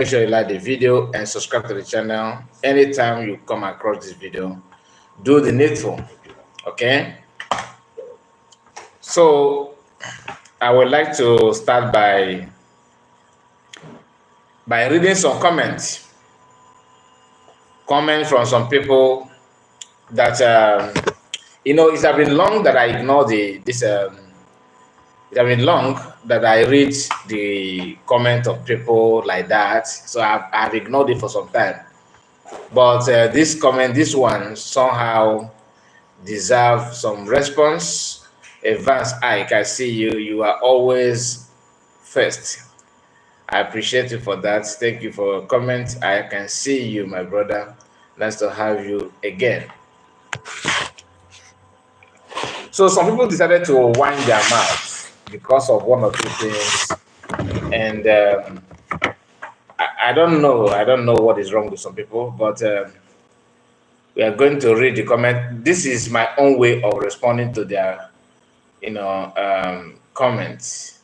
Make sure you like the video and subscribe to the channel. Anytime you come across this video, do the needful. Okay. So I would like to start by reading some comments from some people that it has been long that I ignore this. It has been long that I read the comment of people like that, so I've ignored it for some time. But this one somehow deserve some response. Advance Ike, I see you. You are always first. I appreciate you for that. Thank you for your comment. I can see you, my brother. Nice to have you again. So some people decided to wind their mouth because of one or two things, and I don't know. I don't know what is wrong with some people, but we are going to read the comment. This is my own way of responding to their, comments.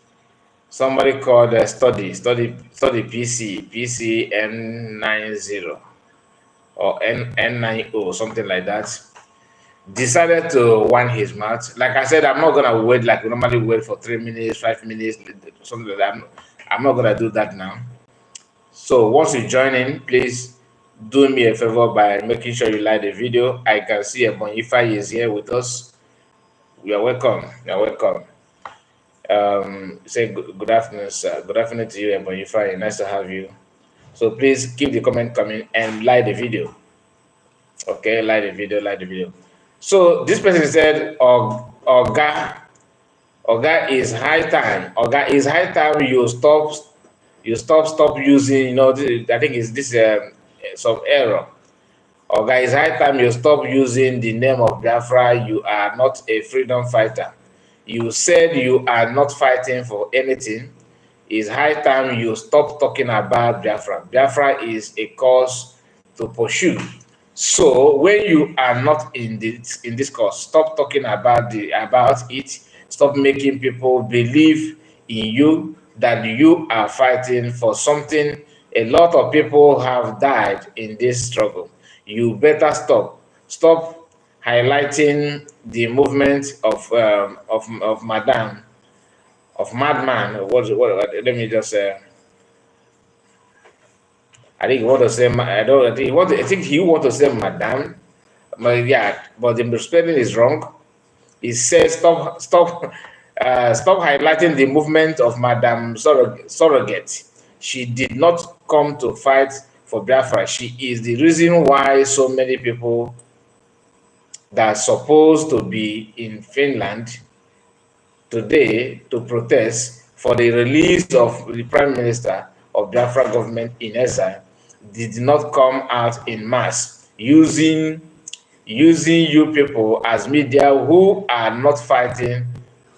Somebody called study PC N90 or N90, something like that. Decided to wind his mouth. Like I said, I'm not gonna wait like we normally wait for 3 minutes, 5 minutes, something like that. I'm not gonna do that now. So once you join in, please do me a favor by making sure you like the video. I can see Bonifa is here with us. You are welcome. You are welcome. Say good afternoon, sir. Good afternoon to you, Bonifa. Nice to have you. So please keep the comment coming and like the video. Okay, like the video, like the video. So this person said, Oga is high time. Oga is high time you stop using, I think it's this some error. Oga is high time you stop using the name of Biafra. You are not a freedom fighter. You said you are not fighting for anything. It's high time you stop talking about Biafra. Biafra is a cause to pursue. So when you are not in this cause, stop talking about it. Stop making people believe in you that you are fighting for something. A lot of people have died in this struggle. You better stop. Stop highlighting the movement of madman. Let me just say. I think he want to say I think he want to say madam, but yeah, but the spelling is wrong. He says stop highlighting the movement of Madam Surrogate. She did not come to fight for Biafra. She is the reason why so many people that are supposed to be in Finland today to protest for the release of the Prime Minister of Biafra government in exile did not come out in mass using you people as media who are not fighting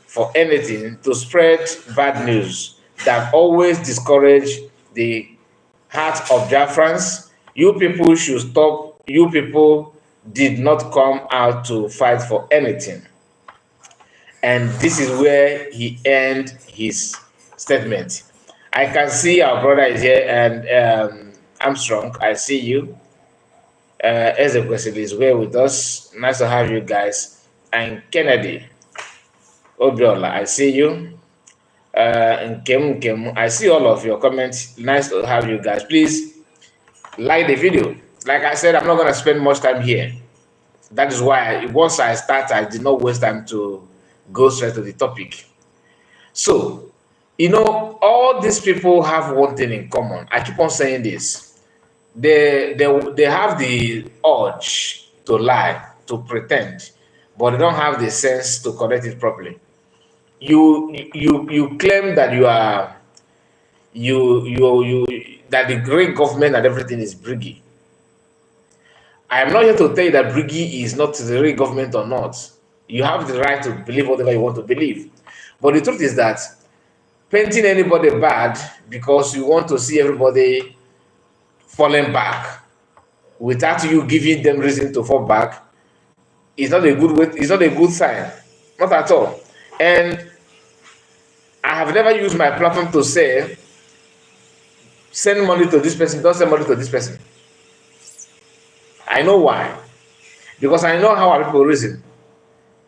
for anything to spread bad news that always discourage the heart of Biafrans. You people should stop. You people did not come out to fight for anything. And this is where he ended his statement. I can see our brother is here, and Armstrong, I see you. Ezekwesili is here with us. Nice to have you guys. And Kennedy Obiola, I see you. And Kem, I see all of your comments. Nice to have you guys. Please like the video. Like I said, I'm not going to spend much time here. That is why once I start, I did not waste time to go straight to the topic. So, all these people have one thing in common. I keep on saying this. They have the urge to lie, to pretend, but they don't have the sense to correct it properly. You claim that you are that the great government and everything is Briggy. I am not here to tell you that Briggy is not the real government or not. You have the right to believe whatever you want to believe. But the truth is that painting anybody bad because you want to see everybody falling back without you giving them reason to fall back is not a good way. It's not a good sign, not at all. And I have never used my platform to say send money to this person, don't send money to this person. I know why. Because I know how our people reason.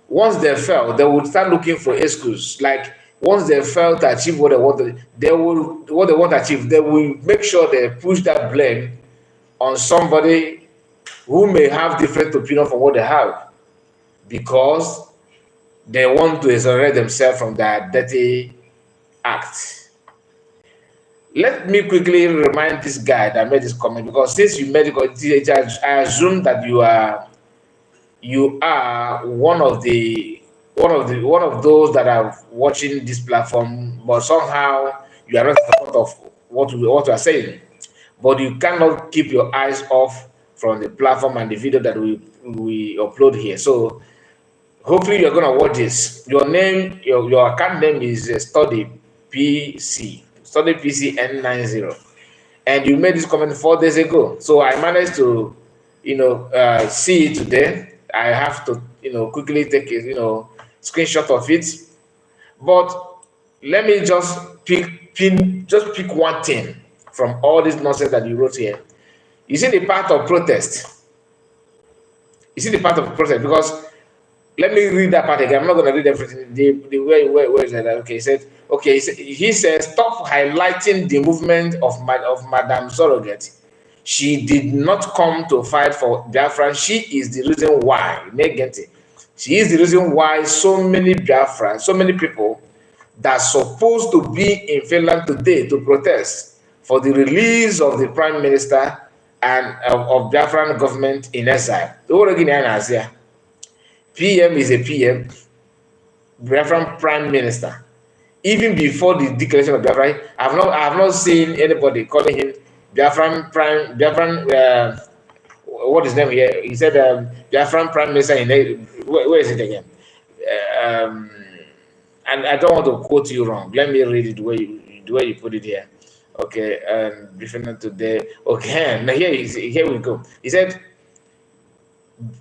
Once they fail, they will start looking for excuse. Like once they fail to achieve what they want, what they want to achieve, they will make sure they push that blame on somebody who may have different opinion from what they have, because they want to exonerate themselves from that dirty act. Let me quickly remind this guy that made this comment, because since you made it, I assume that you are one of those that are watching this platform, but somehow you are not in support of what we are saying. But you cannot keep your eyes off from the platform and the video that we upload here. So hopefully you're gonna watch this. Your name, your account name is Study PC N90, and you made this comment 4 days ago. So I managed to, see it today. I have to, quickly take a, screenshot of it. But let me just pick one thing from all this nonsense that you wrote here. You see the part of protest. You see the part of protest, because let me read that part again. I'm not going to read everything. The where is that? Okay, he says, stop highlighting the movement of Madame Surrogate. She did not come to fight for Biafra. She is the reason why. She is the reason why so many Biafra, so many people that are supposed to be in Finland today to protest for the release of the Prime Minister and of Biafran government in exile. PM is a PM, Biafran Prime Minister. Even before the declaration of Biafra, I have not seen anybody calling him Biafran. What is his name here? He said Biafran Prime Minister where is it again? And I don't want to quote you wrong. Let me read it the way you put it here. Okay, briefing today. Okay, now here we go. He said,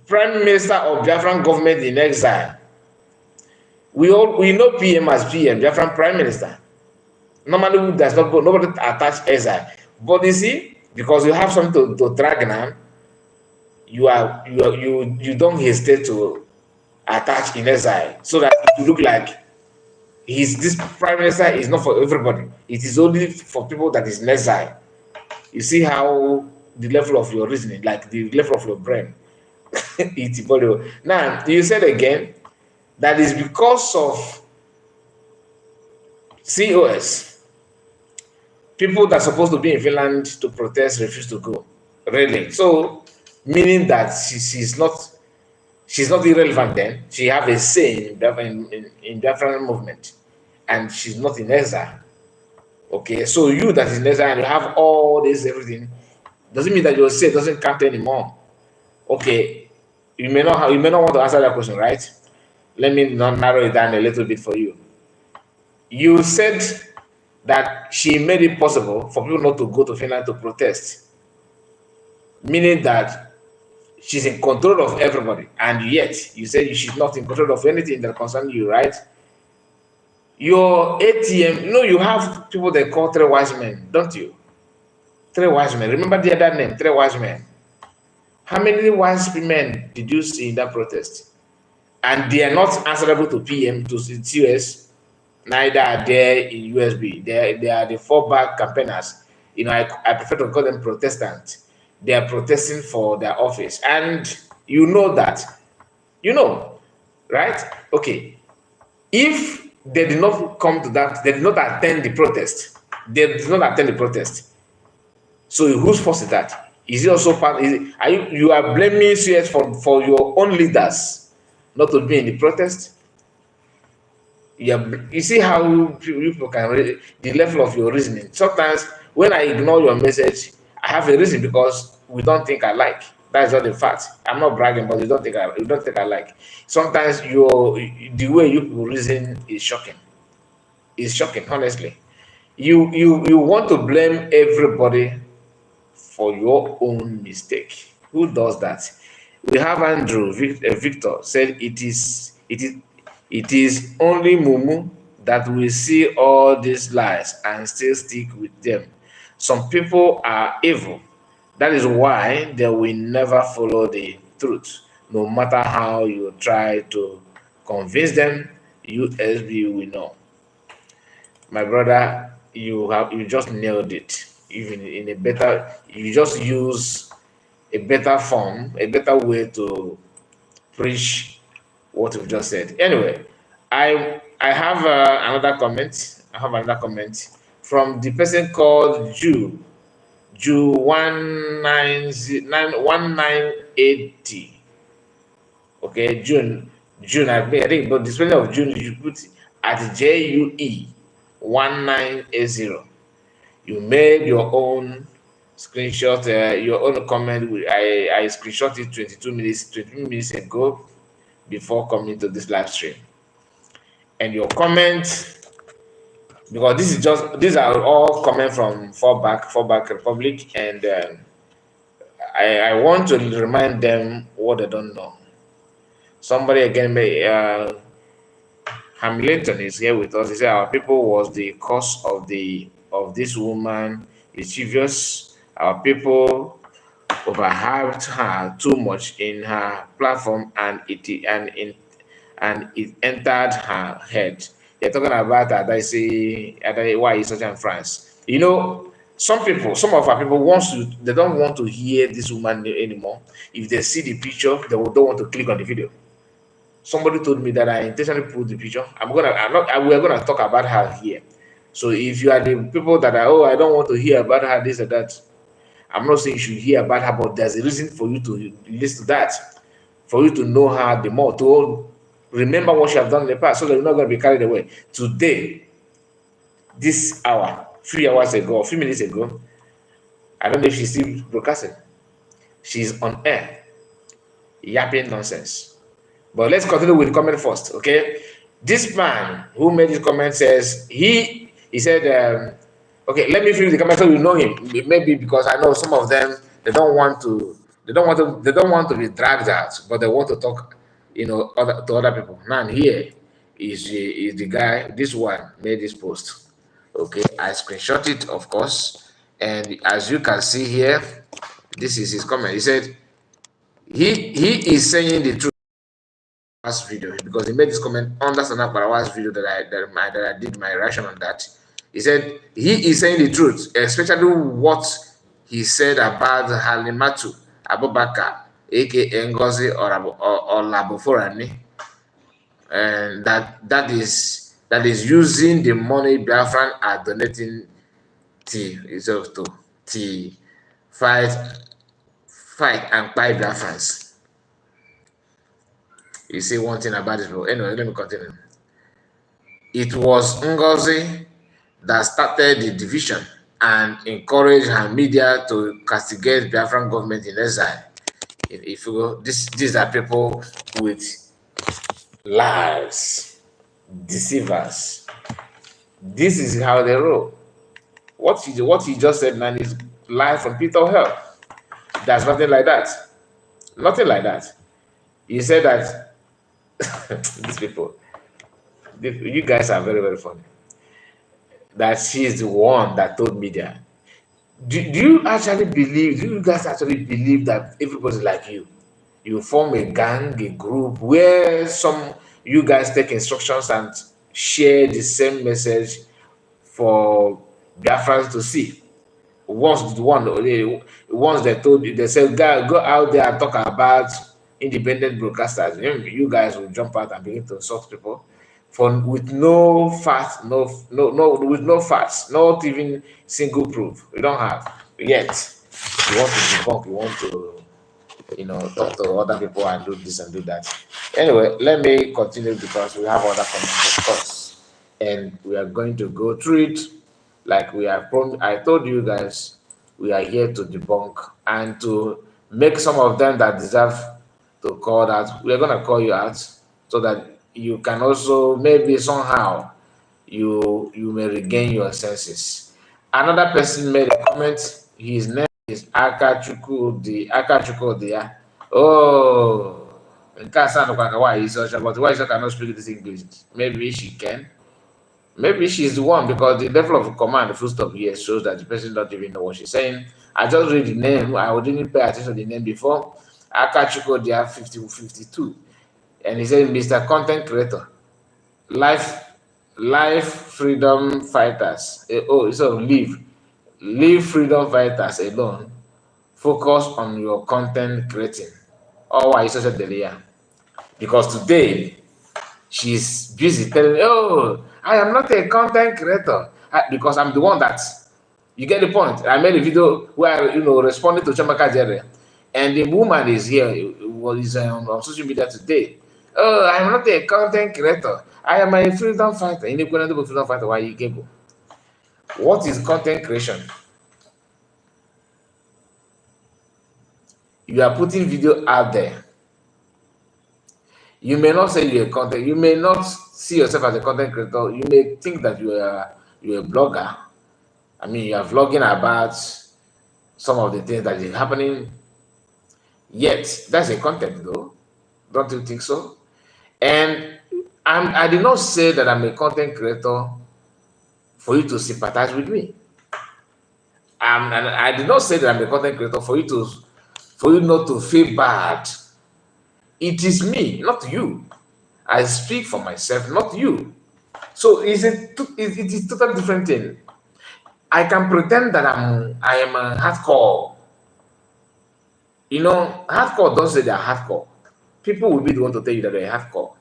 Prime Minister of Biafran government in exile. We know PM as PM, Biafran Prime Minister. Normally, does not go. Nobody attach exile, but you see, because you have something to drag now, you don't hesitate to attach in exile, so that it look like this Prime Minister is not for everybody. It is only for people that is in exile. You see how the level of your reasoning, like the level of your brain. Now you said again that is because of COS. People that are supposed to be in Finland to protest refuse to go. Really? So meaning that she's not irrelevant then. She have a say in different movement, and she's not in exile. Okay, so you that is in exile and you have all this everything, doesn't mean that your say doesn't count anymore. Okay, you may not want to answer that question, right? Let me narrow it down a little bit for you. You said that she made it possible for people not to go to Finland to protest, meaning that she's in control of everybody, and yet you said she's not in control of anything that concerns you, right? Your ATM, you have people they call three wise men, don't you? Three wise men. Remember the other name, three wise men. How many wise men did you see in that protest? And they are not answerable to PM, to COS, neither are they in USB. They are the fallback campaigners. I prefer to call them Protestants. They are protesting for their office. And you know that. Right? Okay. If they did not come to that, they did not attend the protest. So whose fault is that? Is it also part? You are blaming CS for your own leaders not to be in the protest? You see how people can read the level of your reasoning. Sometimes when I ignore your message, I have a reason, because we don't think alike. That's not the fact. I'm not bragging, but you don't think alike. Sometimes the way you reason is shocking. It's shocking, honestly. You want to blame everybody for your own mistake. Who does that? We have Andrew Victor said it is only Mumu that will see all these lies and still stick with them. Some people are evil. That is why they will never follow the truth. No matter how you try to convince them, USB will know. My brother, you just nailed it. Even in a better, you just use a better form, a better way to preach what you've just said. Anyway, I have another comment. I have another comment from the person called Jew 1980. Okay, June. I think, but the spelling of June you put at JUE 1980. You made your own screenshot, your own comment. I screenshot it 22 minutes ago before coming to this live stream. And your comment, because these are all coming from Fallback Republic, and I want to remind them what they don't know. Somebody again, Hamilton is here with us. He said our people was the cause of this woman mischievous. Our people overhyped her too much in her platform, and it entered her head. They're talking about that. I say why is such in France. You know, some of our people they don't want to hear this woman anymore. If they see the picture, they don't want to click on the video. Somebody told me that I intentionally put the picture. We're gonna talk about her here. So if you are the people that are, oh, I don't want to hear about her, this or that, I'm not saying you should hear about her, but there's a reason for you to listen to that, for you to know her the more, to remember what she has done in the past, so that you're not going to be carried away. Today, this hour, 3 hours ago, or a few minutes ago, I don't know if she's still broadcasting. She's on air, yapping nonsense. But let's continue with the comment first, okay? This man who made this comment says he said, okay, let me finish the comment so you know him. Maybe because I know some of them they don't want to be dragged out, but they want to talk, to other people. Now here is the guy. This one made this post. Okay, I screenshot it, of course, and as you can see here, this is his comment. He said he is saying the truth. Last video, because he made this comment under Sana Parawa's video that I did my reaction on that. He said he is saying the truth, especially what he said about Halimatu Abubakar, aka Ngozi or Laboforani, and that is using the money Biafran are donating to fight and buy Biafrans. You see one thing about this, bro. Anyway, let me continue. It was Ngozi that started the division and encouraged her media to castigate Biafran government in exile. If you go, these are people with lies, deceivers. This is how they roll. What he just said, man, is live from pit of hell. There's nothing like that. Nothing like that. He said that these people, you guys are very, very funny. That she's the one that told media. Do you guys actually believe that everybody's like you? You form a gang, a group where you guys take instructions and share the same message for Biafrans to see. Once they told you, they said, go out there and talk about independent broadcasters. You guys will jump out and begin to insult people with no facts, with no facts, not even single proof. We don't have yet. You want to debunk, you want to talk to other people and do this and do that. Anyway, let me continue because we have other comments, of course, and we are going to go through it like we have promised. I told you guys we are here to debunk and to make some of them that deserve to call out. We are going to call you out so that you can also maybe somehow you may regain your senses. Another person made a comment. His name is Akachuku there. Oh, why is Ocha? But why Ocha cannot speak this English? Maybe she can. Maybe she's the one because the level of command, the full stop here shows that the person doesn't even know what she's saying. I just read the name. I didn't pay attention to the name before. Akachuko, they have 52. And he said, Mr. Content Creator, life, life freedom fighters. Oh, so leave freedom fighters alone. Focus on your content creating. Oh, why is such a delay? Because today she's busy telling me, oh, I am not a content creator. Because I'm the one that, you get the point. I made a video where, responding to Chamaka Jere. And the woman is here, is on social media today. Oh, I'm not a content creator. I am a freedom fighter. In the freedom fighter, why you gave? What is content creation? You are putting video out there. You may not say you're a content, you may not see yourself as a content creator. You may think that you're a blogger. I mean, you are vlogging about some of the things that is happening. Yet, that's a content though. Don't you think so? And I did not say that I'm a content creator for you to sympathize with me. And I did not say that I'm a content creator for you not to feel bad. It is me, not you. I speak for myself, not you. So it is totally different thing. I can pretend that I am a hardcore. Hardcore don't say they're hardcore. People will be the one to tell you that they're hardcore.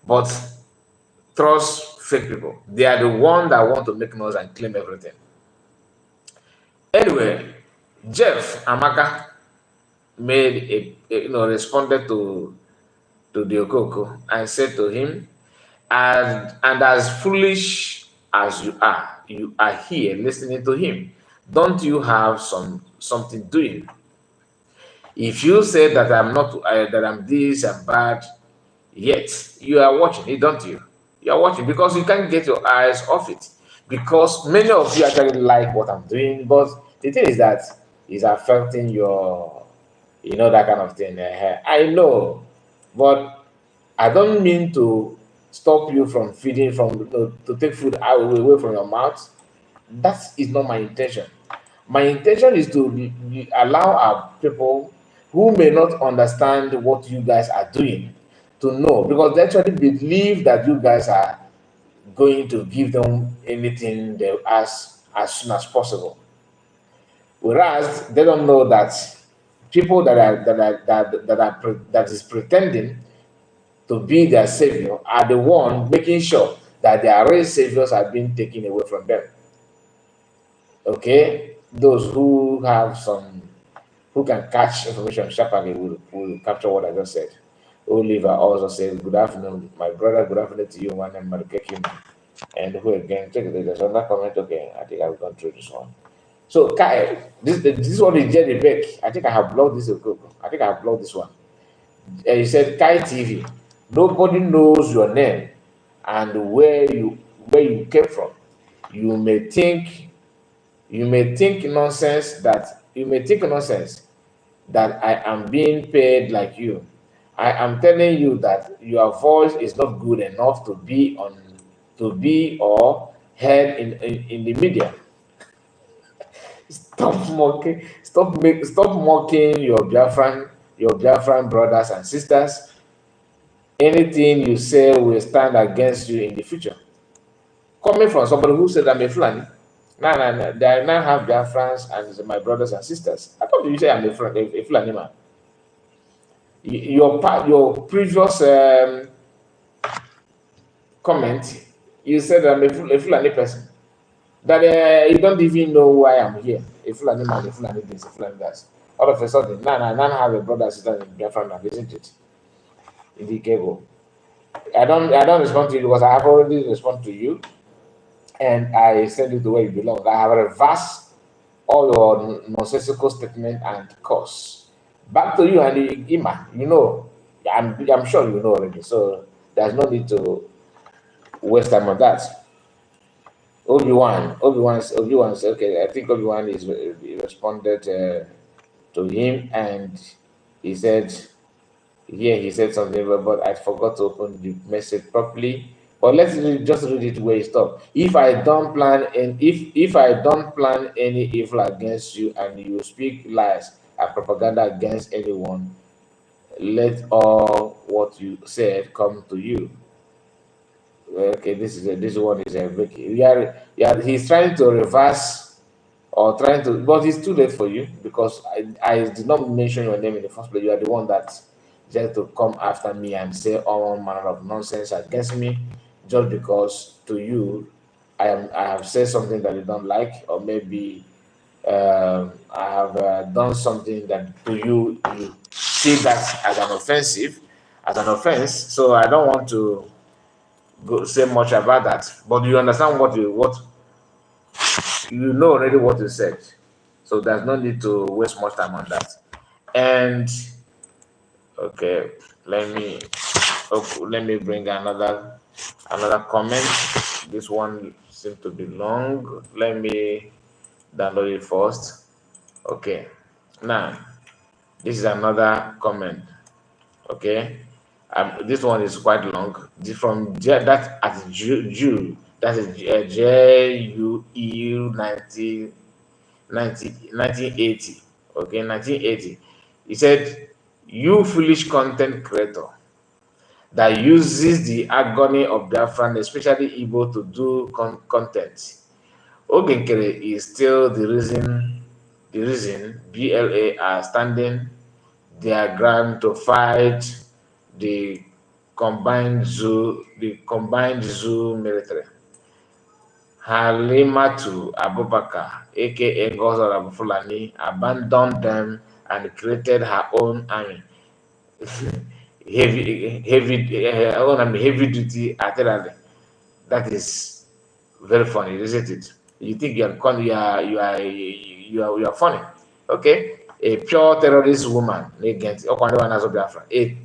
But trust fake people. They are the one that want to make noise and claim everything. Anyway, Jeff Amaka made responded to the Okoko and said to him, and as foolish as you are here listening to him. Don't you have something doing? If you say that I'm not, that I'm this and bad, yet you are watching it, don't you? You are watching because you can't get your eyes off it. Because many of you actually like what I'm doing, but the thing is that it's affecting your, that kind of thing. I know, but I don't mean to stop you from feeding, to take food away from your mouth. That is not my intention. My intention is to allow our people who may not understand what you guys are doing to know, because they actually believe that you guys are going to give them anything they ask as soon as possible. Whereas they don't know that people that is pretending to be their savior are the one making sure that their real saviors are being taken away from them. Okay, those who can catch information sharply will capture what I just said. Oliver also says, "Good afternoon, my brother. Good afternoon to you, man. I'm Markekim." And who again? Check it. There's another comment again. I think I've gone through this one. So, Kai, this one is Jerry Beck. I think I have blocked this. I think I have blocked this one. He said, Kai TV. Nobody knows your name and where you came from. You may think nonsense that I am being paid like you. I am telling you that your voice is not good enough to be or heard in the media. Stop mocking your Biafran brothers and sisters. Anything you say will stand against you in the future. Coming from somebody who said I'm a Fulani. No. They now have Biafrans and my brothers and sisters. I thought you say I'm a Fulani man. Your previous comment, you said I'm a Fulani person. That you don't even know why I'm here. A Fulani man, a Fulani this, a Fulani that. All of a sudden, now have a brother and sister in Biafran, isn't it? In the cable. I don't respond to you because I have already responded to you, and I send you to where you belong. I have reversed all your nonsensical statement and course. Back to you and the Ima. I'm sure you know already, so there's no need to waste time on that. Obi-Wan said, okay, I think Obi-Wan he responded to him, and he said, he said something, but I forgot to open the message properly. But just read it where you stop. If I don't plan and if I don't plan any evil against you and you speak lies and propaganda against anyone, let all what you said come to you. Okay, this one is a break. Yeah, he's trying to reverse or trying to, but it's too late for you because I did not mention your name in the first place. You are the one that just to come after me and say all manner of nonsense against me just because to you I have said something that you don't like, or maybe I have done something that to you see that as an offensive, as an offense. So I don't want to say much about that. But you understand what you know already what you said. So there's no need to waste much time on that. And okay, let me let me bring another comment. This one seems to be long. Let me download it first. Okay, now this is another comment. Okay, this one is quite long. This from that at Jew, that is JUE 1980. Okay, 1980. He said, "You foolish content creator that uses the agony of Biafran, especially Igbo, to do content. Ogenkere is still the reason BLA are standing their ground to fight the combined zoo military. Halimatu Abubakar, aka Gozal Abu Fulani, abandoned them and created her own army. Heavy duty artillery. That is very funny, isn't it? You think you are funny. Okay, a pure terrorist woman, a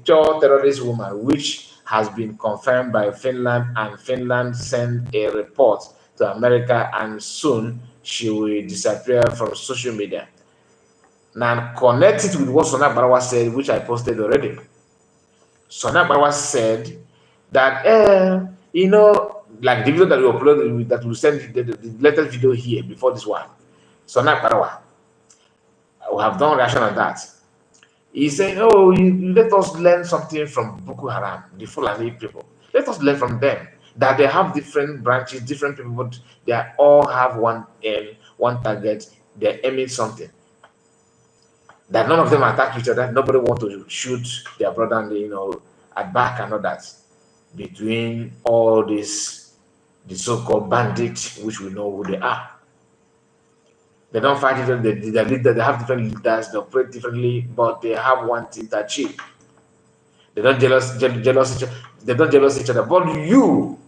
pure terrorist woman, which has been confirmed by Finland, and Finland sent a report to America, and soon she will disappear from social media. Now connect it with what Sona Barawa said, which I posted already. Sona Barawa said that like the video that we uploaded, that we sent the latest video here before this one. Sona Barawa, we have done reaction on that. He's saying, "Oh, you let us learn something from Boko Haram, the Fulani people. Let us learn from them that they have different branches, different people, but they all have one aim, one target. They're aiming something. That none of them attack each other. Nobody want to shoot their brother, and at back and all that. Between all this, the so-called bandits, which we know who they are." They don't fight each other. They have different leaders. They operate differently, but they have one thing to achieve. They don't jealous each other. They don't jealous each other. But you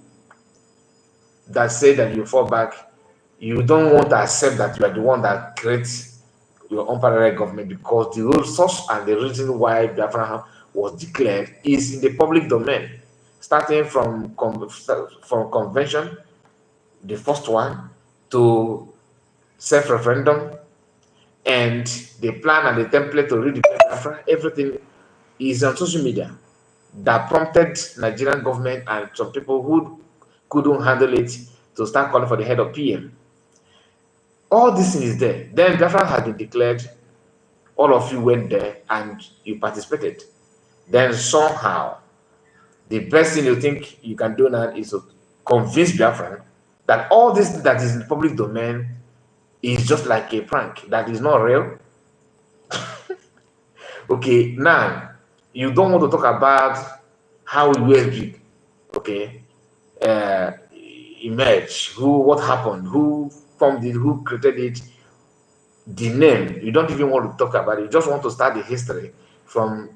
that say that you fall back, you don't want to accept that you are the one that creates your own parallel government, because the real source and the reason why Biafra was declared is in the public domain, starting from convention, the first one, to self-referendum, and the plan and the template to read Biafra. Everything is on social media. That prompted Nigerian government and some people who couldn't handle it to start calling for the head of PM. All this thing is there. Then Biafra has been declared. All of you went there and you participated. Then somehow, the best thing you think you can do now is to convince Biafra that all this that is in the public domain is just like a prank, that is not real. Okay, now you don't want to talk about how USB, okay, emerged, what happened, who formed it, who created it, the name. You don't even want to talk about it. You just want to start the history from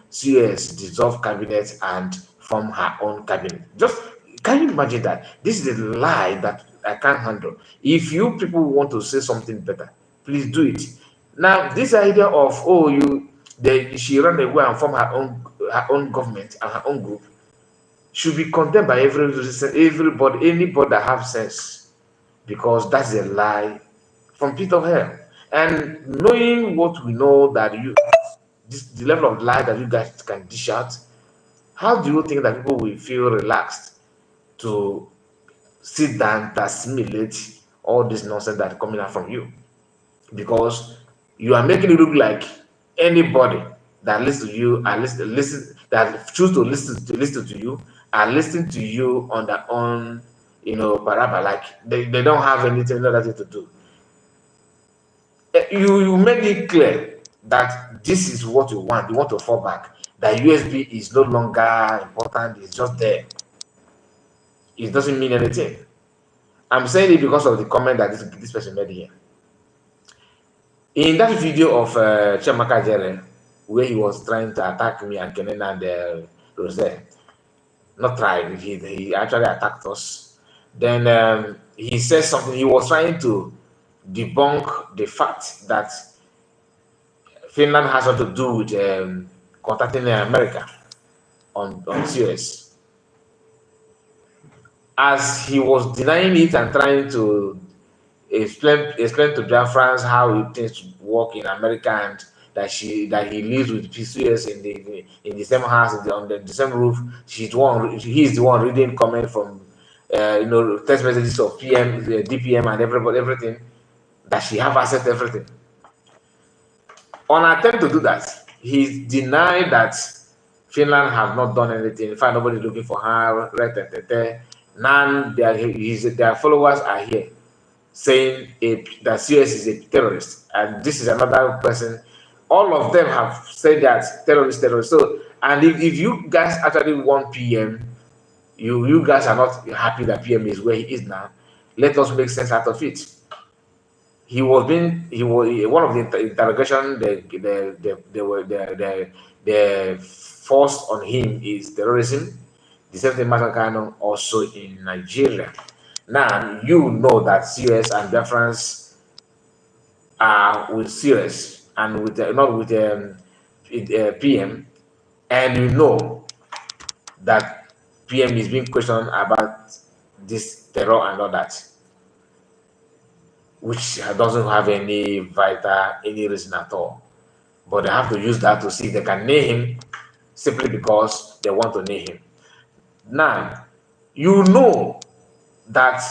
CS dissolved cabinet and from her own cabinet. Just can you imagine that? This is a lie that I can't handle. If you people want to say something better, please do it. Now, this idea of she ran away and formed her own government and her own group should be condemned by everybody, anybody that have sense, because that's a lie from pit of hell. And knowing what we know, that the level of lie that you guys can dish out, how do you think that people will feel relaxed to sit down to assimilate all this nonsense that's coming out from you, because you are making it look like anybody that listens to you and listen that choose to listen to you and listen to you on their own, paraba, like they don't have anything other to do. You make it clear that this is what you want. You want to fall back. That USB is no longer important. It's just there. It doesn't mean anything. I'm saying it because of the comment that this person made here. In that video of Chiamaka Jere, where he was trying to attack me and Kenen and Rose, not trying, he actually attacked us. Then he says something. He was trying to debunk the fact that Finland has something to do with contacting America on serious. As he was denying it and trying to explain to Biafrans how things work in America, and that he lives with PCS in the same house, on the same roof. He's the one reading comment from text messages of PM, DPM, and everything, that she have access to everything. On attempt to do that, he denied that Finland have not done anything. In fact, nobody's looking for her. Now their followers are here saying that CS is a terrorist, and this is another person. All of them have said that terrorist. So, and if you guys actually want PM, you guys are not happy that PM is where he is now. Let us make sense out of it. He was one of the interrogation the force on him is terrorism. The same thing Masakano also in Nigeria. Now you know that CS and Biafrans are with CS and with not with PM, and you know that PM is being questioned about this terror and all that, which doesn't have any reason at all. But they have to use that to see if they can name him simply because they want to name him. Now, you know that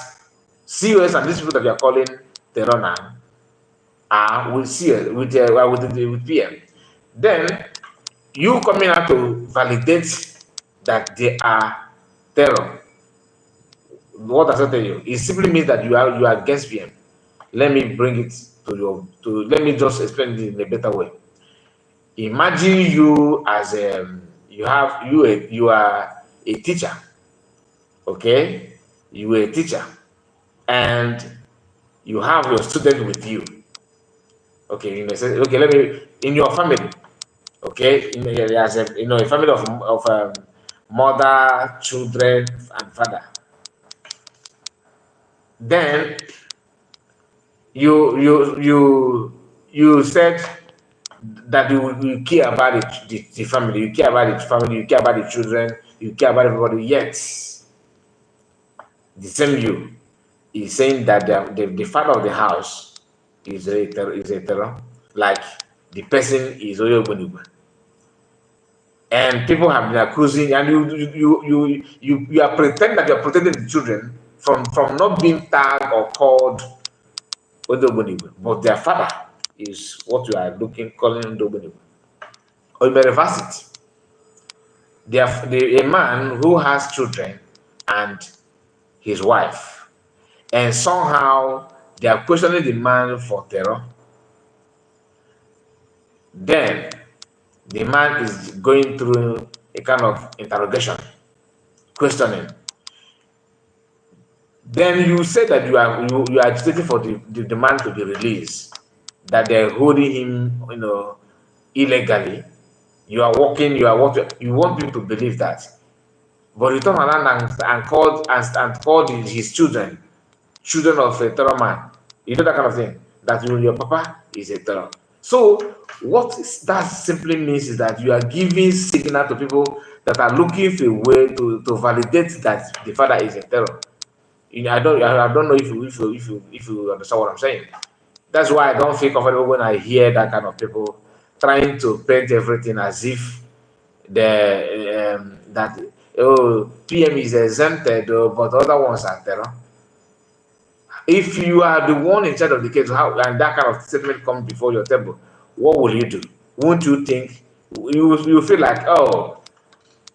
COS and these people that you are calling terror now are with CS, with PM. Then you coming out to validate that they are terror. What does that tell you? It simply means that you are against PM. Let me bring it let me just explain it in a better way. Imagine you as you are a teacher, okay? You are a teacher, and you have your student with you, okay? Let me in your family, okay? As a family of mother, children, and father. Then you said that you care about the family, you care about the family, you care about the children, you care about everybody. Yet the same you is saying that the father of the house is a terror, like the person is Oyoboniba. And people have been accusing, and you are pretending that you are protecting the children from not being tagged or called Oyoboniba, but their father is what you are calling Oyoboniba. Or you may reverse it. A man who has children and his wife, and somehow they are questioning the man for terror. Then the man is going through a kind of interrogation, questioning. Then you say that you are agitating for the man to be released, that they're holding him, illegally. You want people to believe that. But you turn around and called his children of a terror man. You know that kind of thing. That your papa is a terror. So what that simply means is that you are giving signal to people that are looking for a way to validate that the father is a terror. I don't know if you understand what I'm saying. That's why I don't feel comfortable when I hear that kind of people trying to paint everything as if that oh, PM is exempted, but other ones are terror. If you are the one in charge of the case, how and that kind of statement comes before your table, what will you do? Won't you think you feel like, oh,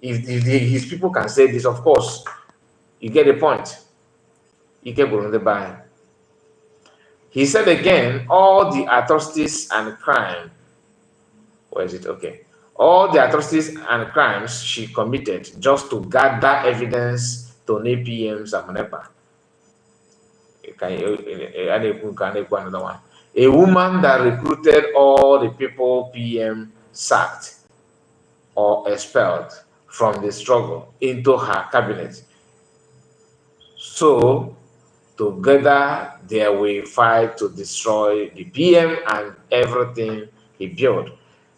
if his people can say this, of course, you get the point. You get on the buy. He said again, all the atrocities and crime. Where is it? Okay. All the atrocities and crimes she committed just to gather evidence to PMs and Monepa. Another one. A woman that recruited all the people PM sacked or expelled from the struggle into her cabinet. So together they will fight to destroy the PM and everything he built.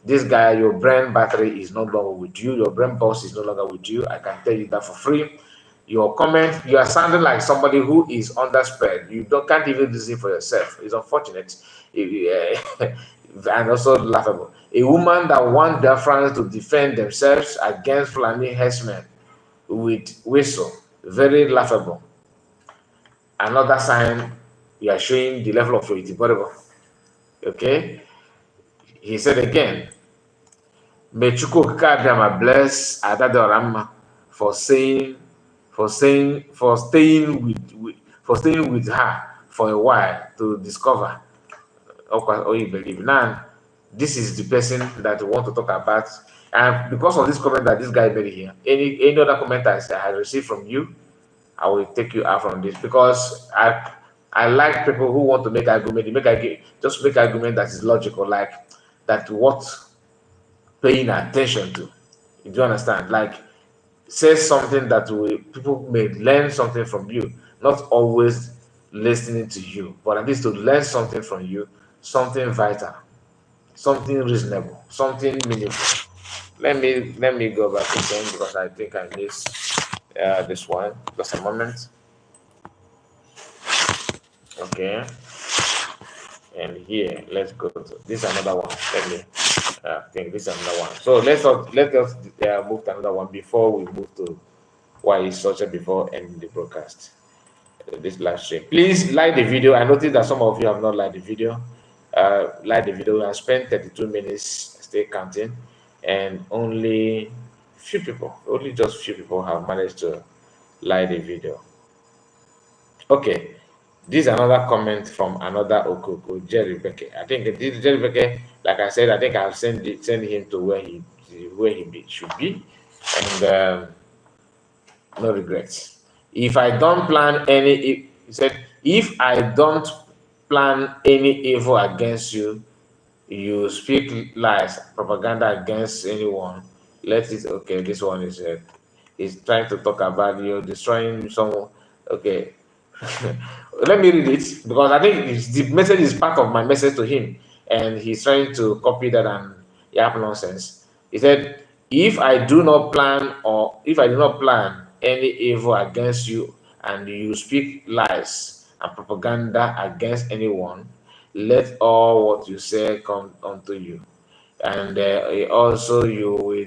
This guy, your brain battery is no longer with you. Your brain boss is no longer with you. I can tell you that for free. Your comment, you are sounding like somebody who is underspread. You can't even reason for yourself. It's unfortunate and also laughable. A woman that wants their friends to defend themselves against Fulani herdsmen with whistle. Very laughable. Another sign you are showing the level of your itiborebo. Okay? He said again, may Chukwu Kabiyama bless Adadorama for staying with her for a while to discover or you believe. Now, this is the person that we want to talk about. And because of this comment that this guy made here, any other comment I have received from you, I will take you out from this, because I like people who want to make argument. Just make argument that is logical, like that what paying attention to. Do you understand? Like, say something that people may learn something from you, not always listening to you, but at least to learn something from you, something vital, something reasonable, something meaningful. Let me go back again, because I think I missed this one. Just a moment. Okay, and here let's go to this another one. Let me think this is another one. So let us move to another one before we move to why is such a before ending the broadcast. This live stream. Please like the video. I noticed that some of you have not liked the video. Like the video. I spent 32 minutes still counting, and only just few people have managed to like the video. Okay, this is another comment from another Okoko, Jerry Becker. I think this Jerry Becker, like I said, I think I've sent him to where he should be, and no regrets. If I don't plan any, he said, if I don't plan any evil against you, you speak lies, propaganda against anyone. Let it. Okay, this one is he's trying to talk about you destroying someone. Okay. Let me read it, because I think the message is part of my message to him, and he's trying to copy that and yap nonsense. He said, if I do not plan any evil against you, and you speak lies and propaganda against anyone, let all what you say come unto you, and also you will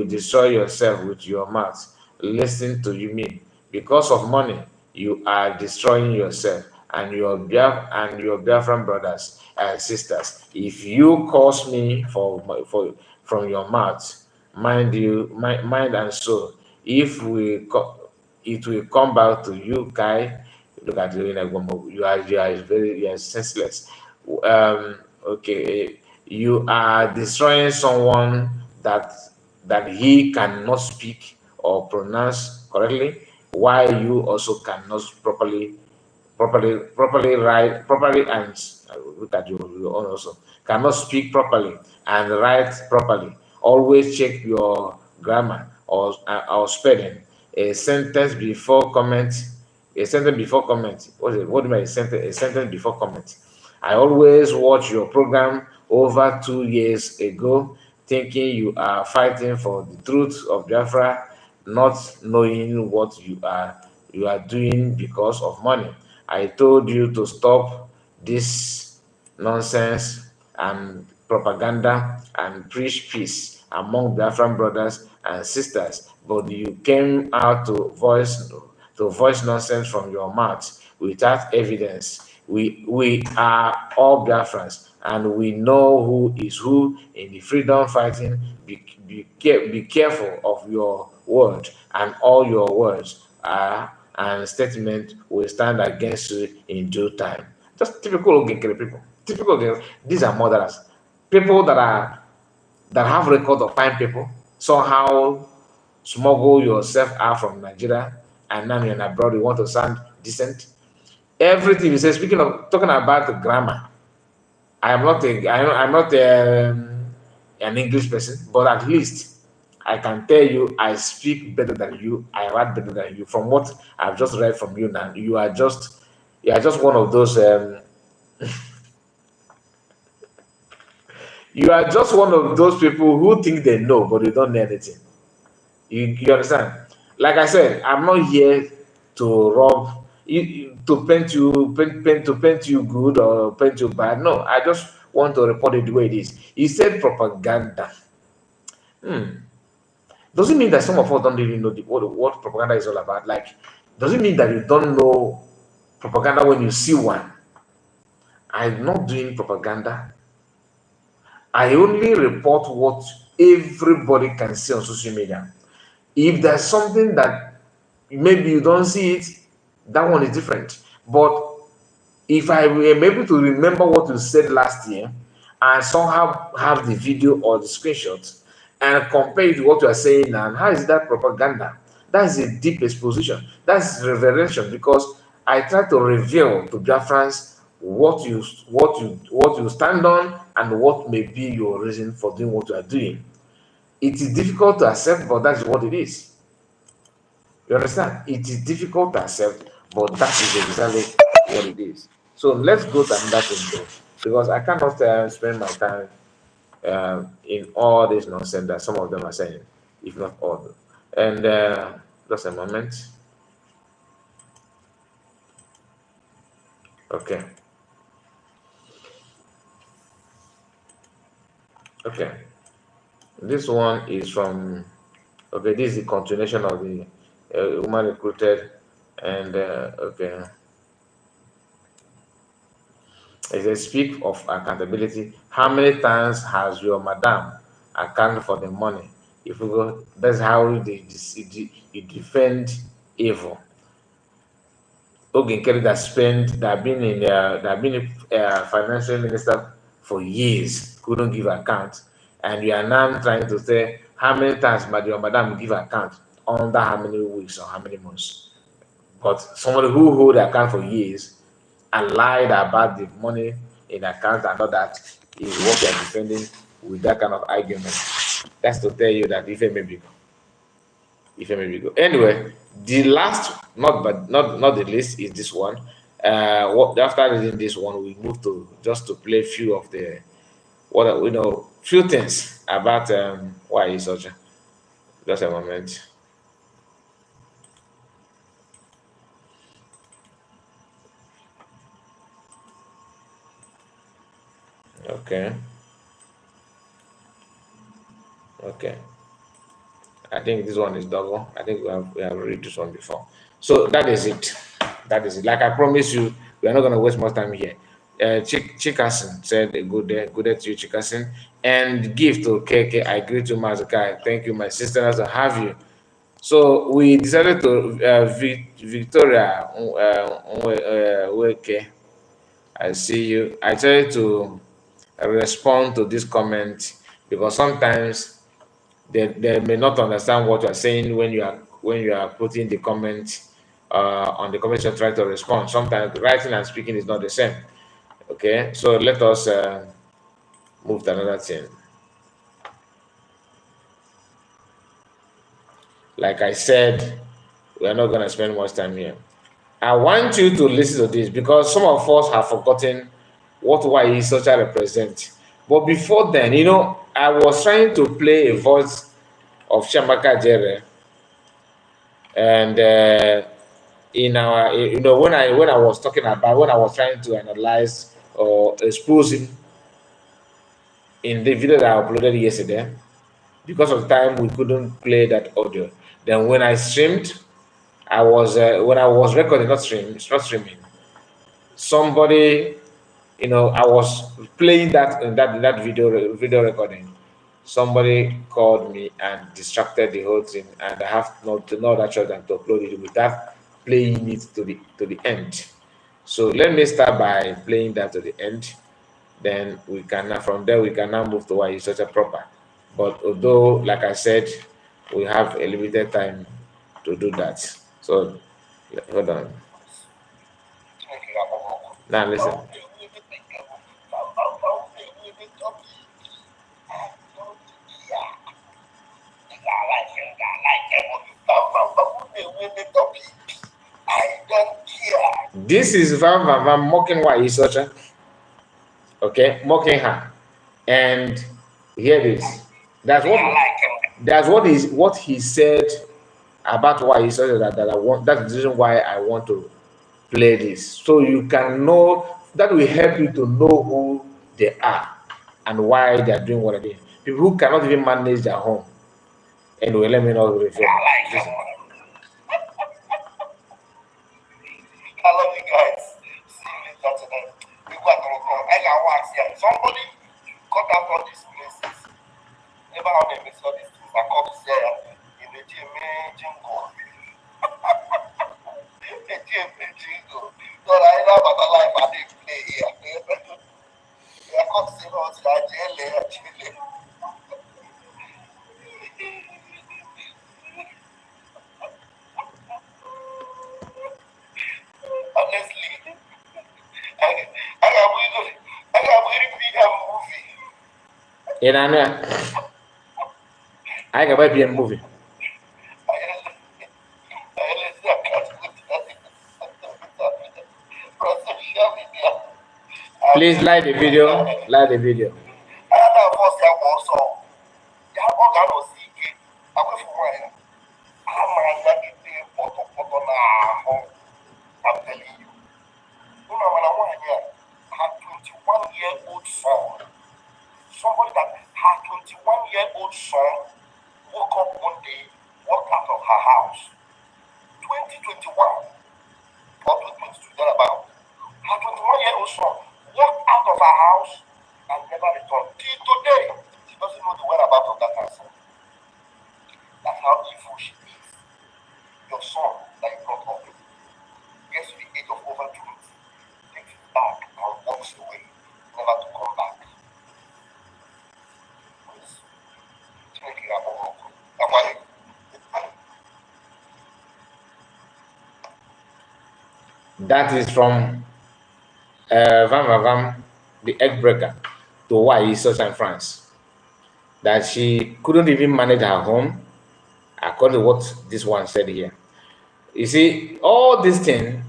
destroy yourself with your mouth. Listen to me, because of money you are destroying yourself and your Biafran brothers and sisters. If you curse me from your mouth, mind and soul, it will come back to you, Kai. Look at you, you are senseless. Okay, you are destroying someone that he cannot speak or pronounce correctly, while you also cannot properly and look at your own also cannot speak properly and write properly. Always check your grammar or spelling. A sentence before comment. What do you mean? A sentence before comment. I always watch your program over 2 years ago, thinking you are fighting for the truth of Biafra, not knowing what you are doing because of money. I told you to stop this nonsense and propaganda and preach peace. among Biafran brothers and sisters, but you came out to voice nonsense from your mouth without evidence. We are all Biafrans, and we know who is who in the freedom fighting. Be careful of your words, and all your words are and statement will stand against you in due time. Just typical Oginkere people. Typical. These are murderers. People that have record of fine people somehow smuggle yourself out from Nigeria, and now you're abroad. You want to sound decent. Everything you say. Speaking of talking about the grammar, I'm not an English person, but at least I can tell you I speak better than you. I write better than you. From what I've just read from you now, you are just one of those. You are just one of those people who think they know, but you don't know anything. You understand? Like I said, I'm not here to rob to paint you good or paint you bad. No, I just want to report it the way it is. He said propaganda. Does it mean that some of us don't really know what propaganda is all about? Like, does it mean that you don't know propaganda when you see one? I'm not doing propaganda. I only report what everybody can see on social media. If there's something that maybe you don't see it, that one is different. But if I am able to remember what you said last year and somehow have the video or the screenshots and compare it to what you are saying now, how is that propaganda? That is a deep exposition. That's revelation, because I try to reveal to Biafrans what you stand on and what may be your reason for doing what you are doing. It is difficult to accept, but that's what it is. You understand? It is difficult to accept, but that is exactly what it is. So let's go to another thing, though, because I cannot spend my time in all this nonsense that some of them are saying, if not all. And just a moment. Okay. Okay. This one is from. Okay, this is the continuation of the woman recruited, and okay. It says, speak of accountability. How many times has your madam accounted for the money? If we go, that's how you defend evil. Oginkere that have been in that have been financial minister for years couldn't give account, and you are now trying to say how many times your madam give account under how many weeks or how many months. But somebody who hold the account for years and lied about the money in account and all that is what you are defending with that kind of argument. That's to tell you that if it may be go. Anyway, the last, not the least, is this one. What after reading this one, we move to just to play few of the few things about why is Ocha. Just a moment. Okay. Okay. I think this one is double. I think we have read this one before. So that is it. That is it. Like I promise you, we are not going to waste more time here. Chikasin said, good day to you, Chikasin. And gift to KK. I greet you, Mazakai. Thank you, my sister. Nice to have you. So we decided to Victoria Weke. I see you. I try to respond to this comment because sometimes they may not understand what you are saying when you are putting the comment on the comment. You try to respond. Sometimes writing and speaking is not the same. Okay, so let us move to another thing. Like I said, we are not going to spend much time here. I want you to listen to this because some of us have forgotten what Nwayi Socha represents. But before then, I was trying to play a voice of Shamaka Jere, and in our, when I was talking about, when I was trying to analyze or expose him in the video that I uploaded yesterday, because of time we couldn't play that audio. Then when I streamed, I was when I was recording, not streaming. Somebody, I was playing that in that video recording. Somebody called me and distracted the whole thing, and I have no other choice than to upload it without playing it to the end. So let me start by playing that to the end. Then we can from there we can now move to why it's such a proper. But although, like I said, we have a limited time to do that. So hold on. Now listen. This is Van mocking why he's such a mocking her. And here it is. What he said about why he said that I want. That's the reason why I want to play this, so you can know. That will help you to know who they are and why they are doing what they're doing. People who cannot even manage their home. Anyway, let me know the film. Listen. I love you guys. See you later tonight. We got to record. I got wax here. Somebody cut out all these places. Never how they miss all these things. I come there in the gym, jingle. The gym, jingle. So I know about the life I didn't play here. I come see us like jelly. Honestly, I got repeat a movie. I got be a movie. Please like the video. Like the video. I'm telling you. Had 21-year-old son. Somebody that her 21-year-old son woke up one day, walked out of her house. 2021 or 2022, thereabout. Her 21-year-old son walked out of her house and never returned. Till today, she doesn't know the whereabouts of that person. That's how evil she is. Your son that you brought up gets to the age of over 20, takes it back and walks away, never to come back. That is from Van, the egg breaker, to why he's such in France. That she couldn't even manage her home, according to what this one said here. You see, all this thing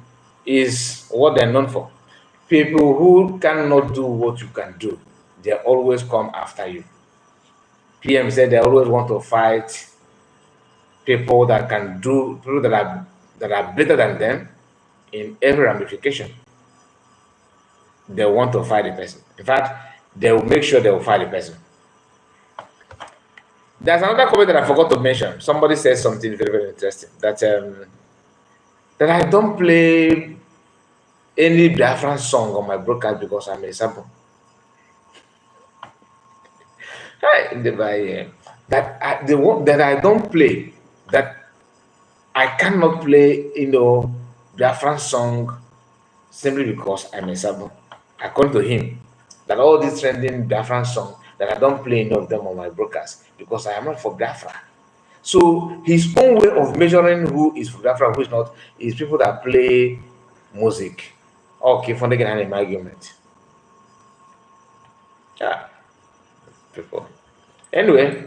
is what they're known for. People who cannot do what you can do, they always come after you. PM said they always want to fight people that can do, people that are better than them in every ramification. They want to fight the person. In fact, they will make sure they will fight the person. There's another comment that I forgot to mention. Somebody said something very, very interesting. That I don't play any Biafran song on my broadcast because I'm a sample. That I don't play, that I cannot play, Biafran song simply because I'm a sample. According to him, that all these trending Biafran songs, that I don't play any of them on my broadcast because I am not for Biafra. So his own way of measuring who is for Biafra, who is not, is people that play music. Okay, for the an argument. Yeah, people. Anyway,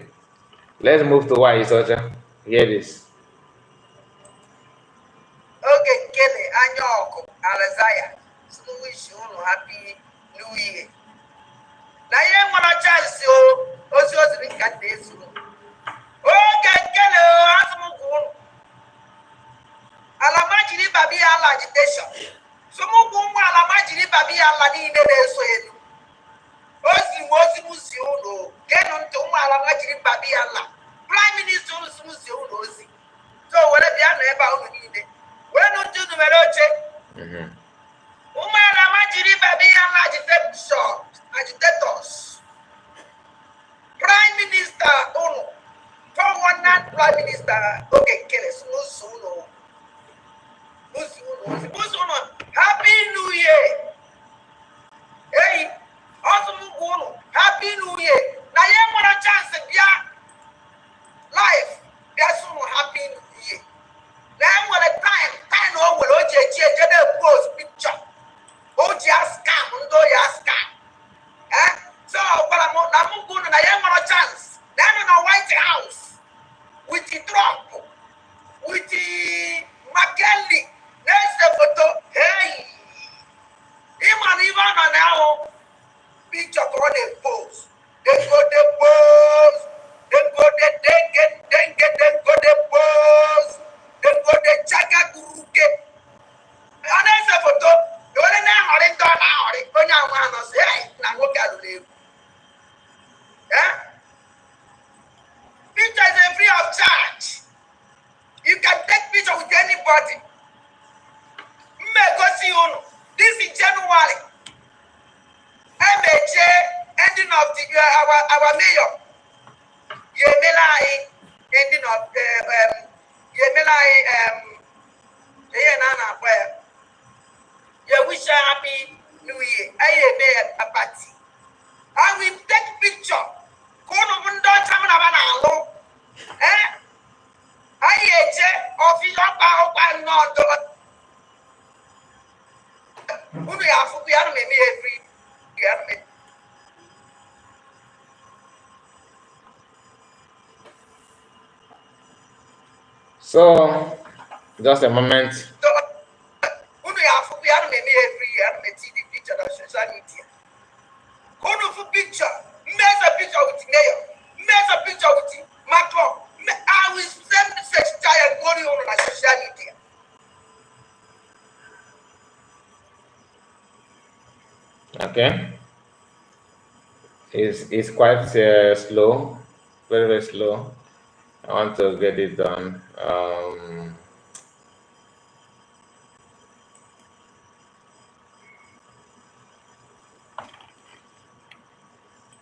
let's move to why is Ocha. Here it is. Okay, Kelly, Anyoko, Alazaya. So wish you happy New Year. Now you want a chance, you also didn't get this. Okay, Kelly, Asmugun. Alamajiri Babi Ala agitation. Sumugun Alamajiri Babi Ala in the Osi Musiono. Get on to Alamaji jiri babi Allah. Prime Minister unu sumuzi unu ozi. So wele bia no eba unu niile. Wele no tu numero oche. Umara ma jiri babi Allah agitators. Prime Minister unu. From one Prime Minister okay kele sumuzi unu. Happy New Year. Hey, awesome unu. Happy New Year. Na ye want a chance bia life. Bia so happy New Year. Then when a time no will oje the post picture. Oje scam, ndo ya scam. So but I'm gonna na ye want a chance. Then in a White House with the Trump, with the McKinley. There's the photo. Hey, even on now picture on the post. Then go the post. Then go the then go the post. Then go the Chaka Guruke. And there's the photo. You only know how they done now. They go now and say, hey, now what can you live? Yeah? Picture is free of charge. You can take picture with anybody. This is January. MHA ending of the our mayor. Yemelai ending of Yemelai you wish a happy New Year. I made a party. And we take picture. Kono mundo chamana bana alone. I official power not. So, just a moment. Picture with mayor, picture with Macron. I will send such giant money on social media. Okay, it's quite slow, very slow. I want to get it done.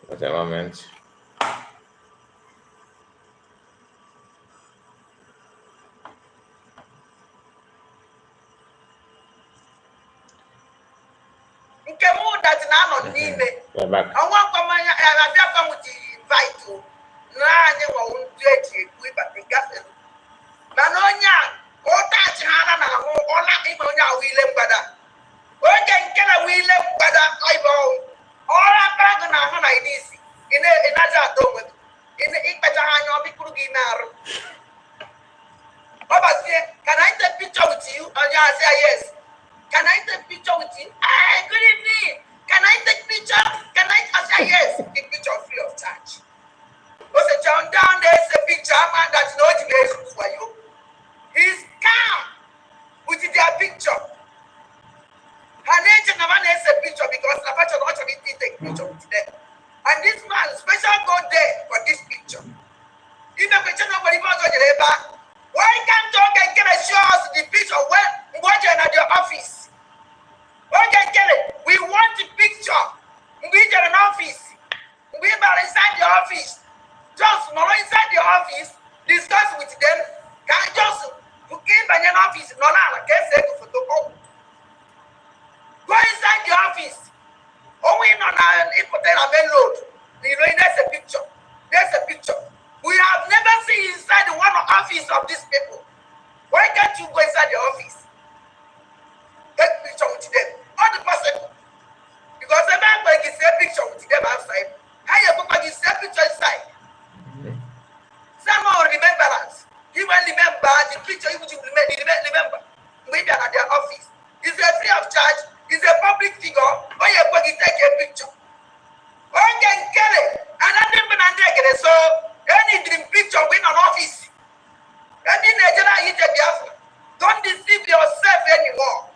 Wait a moment. We're back. I want to come with the invite to Nanya or Manonia, or touch Hana, or nothing on your William Bada. Or can get a William Bada eyeball. All our dragon on ideas in another dome. In the Ipatahan of the Kuruginar. Baba said, can I take a picture with you? And I say yes. Can I take a picture with you? Hey, good evening. Can I take picture? Can I say yes? Take picture free of charge. Because a John down there's a picture man that's not the for you. He's calm with their picture. Her nature never needs a picture because the person actually did take picture with them. And this man special go there for this picture. Even if nobody wants to get back, why can't you get a show us the picture when watching at your office? We want the picture. We get an office. We are inside the office. Just not inside the office. Discuss with them. Can just give an office. No, can't say to photo. Go inside the office. Oh, we not important a main road. You know, there's a picture. There's a picture. We have never seen inside the one office of these people. Why can't you go inside the office? Take picture with them. All the person. Because everybody can take picture with them outside. How you go and take picture inside? Some more remembrance. You will remember the picture you remember. Maybe at their office. It's a free of charge. It's a public figure. Or you go and take a picture. Or you can get it. And I didn't take it. So any dream picture win an office. Any Nigeria hit a Biafra. Don't deceive yourself anymore.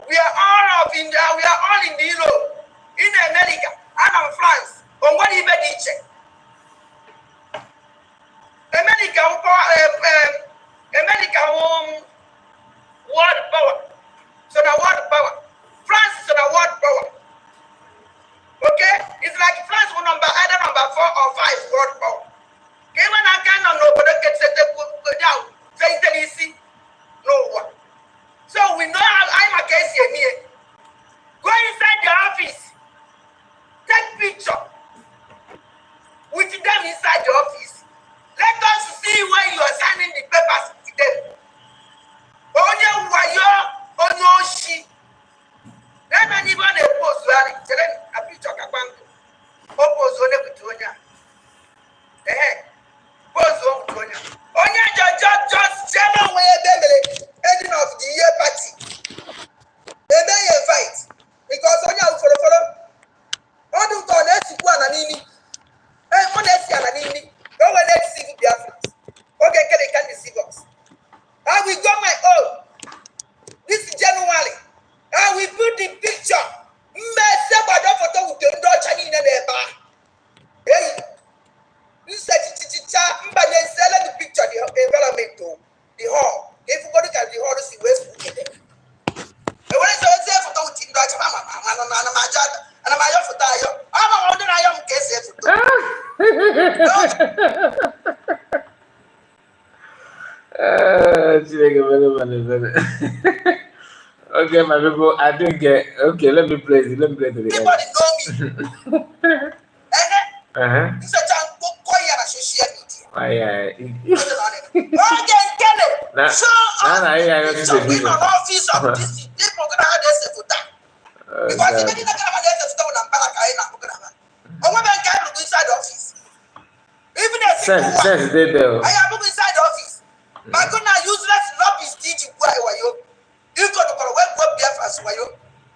We are all in Europe, in America, and in France. But what even did check? Pose on Equatonia. Pose on Equatonia. Onya just general way ending of the year party. They may invite because Onya will follow. All the time, let's go on an evening. Hey, one let's see an evening. Go when let's see the Biafrans. Okay, can deceive us. I will go my own. This is January. I will put the picture. Hey, you said the picture, the environment, the hall. If you go to the hall, see where's it. And when it's there for the Dutch, and I'm for Tayo, I'm on the Iron case. Okay, my people, I think, okay, let me play it. Let me play it. Everybody know me. You said, I'm going to social media. Oh, yeah. So, we on office of this. People going to have this for that. Because if you don't have a stone and Palakaina, I'm going to get inside the office. Even if I am inside the office, my goodness, useless lobbies teach you why you. You go to web Biafras why you.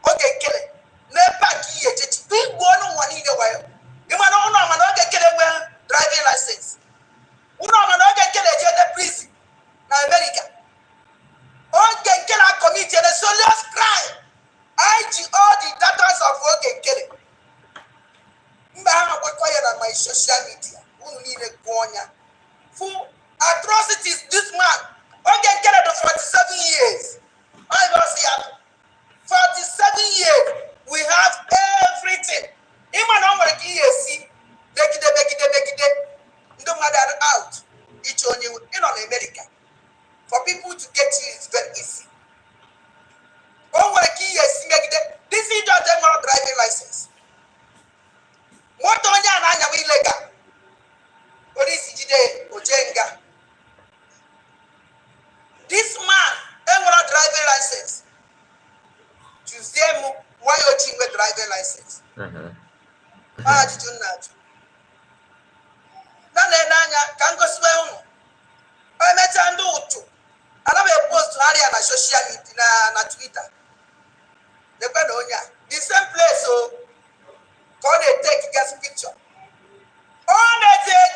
Okay, kill it. Never key it. Big one in the way. You might not know, I'm not get driving license. You know, I'm not get a prison. Now, America. Okay, kill a committee and a serious crime. all the data of work and kill it. I'm quiet on my social media. Who need a corner? For atrocities, this man. Okay, get it for 47 years. I was here. 47 years. We have everything. Even on what you see, make it. No matter out. It's only in America. For people to get you is very easy. Oh, what you see, this is your driving license. What on your illegal? What is it? Ojenga. This man, driving license. To them, why you driving license? Ah, did you not? Nanya, can go swell. I met a note. I have a post to area na social media na Twitter. The the same place, so call they take gas picture. On the day,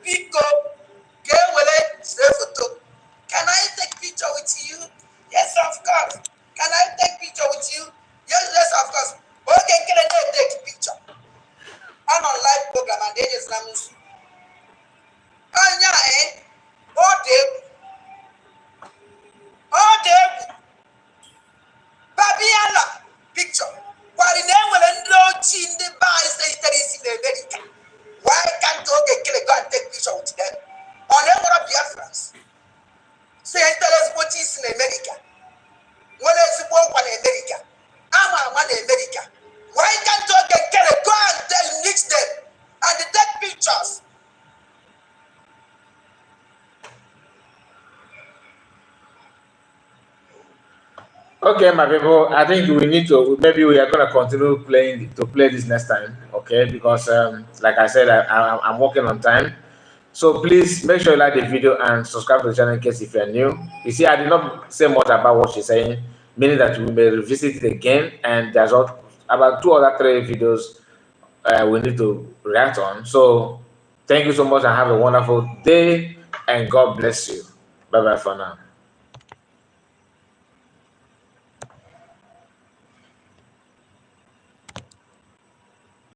Pico, get well, say photo. Can I take picture with you? Yes, of course. Can I take picture with you? Yes, of course. Okay, can I take picture? I'm on live program and they just let me see. All day. Babiala picture. While in them will end in the bar say terrorism in America. Why can't you go and take picture with them? On them what Biafrans. Say terrorists in America. What is the one in America? I'm a man in America. Why can't you go and mix them and take pictures? Okay, my people, I think we need to, maybe we are going to continue play this next time, okay? Because, like I said, I'm working on time. So please make sure you like the video and subscribe to the channel in case if you're new. You see, I did not say much about what she's saying, meaning that we may revisit it again, and there's about 2 or 3 videos we need to react on. So thank you so much and have a wonderful day, and God bless you. Bye-bye for now.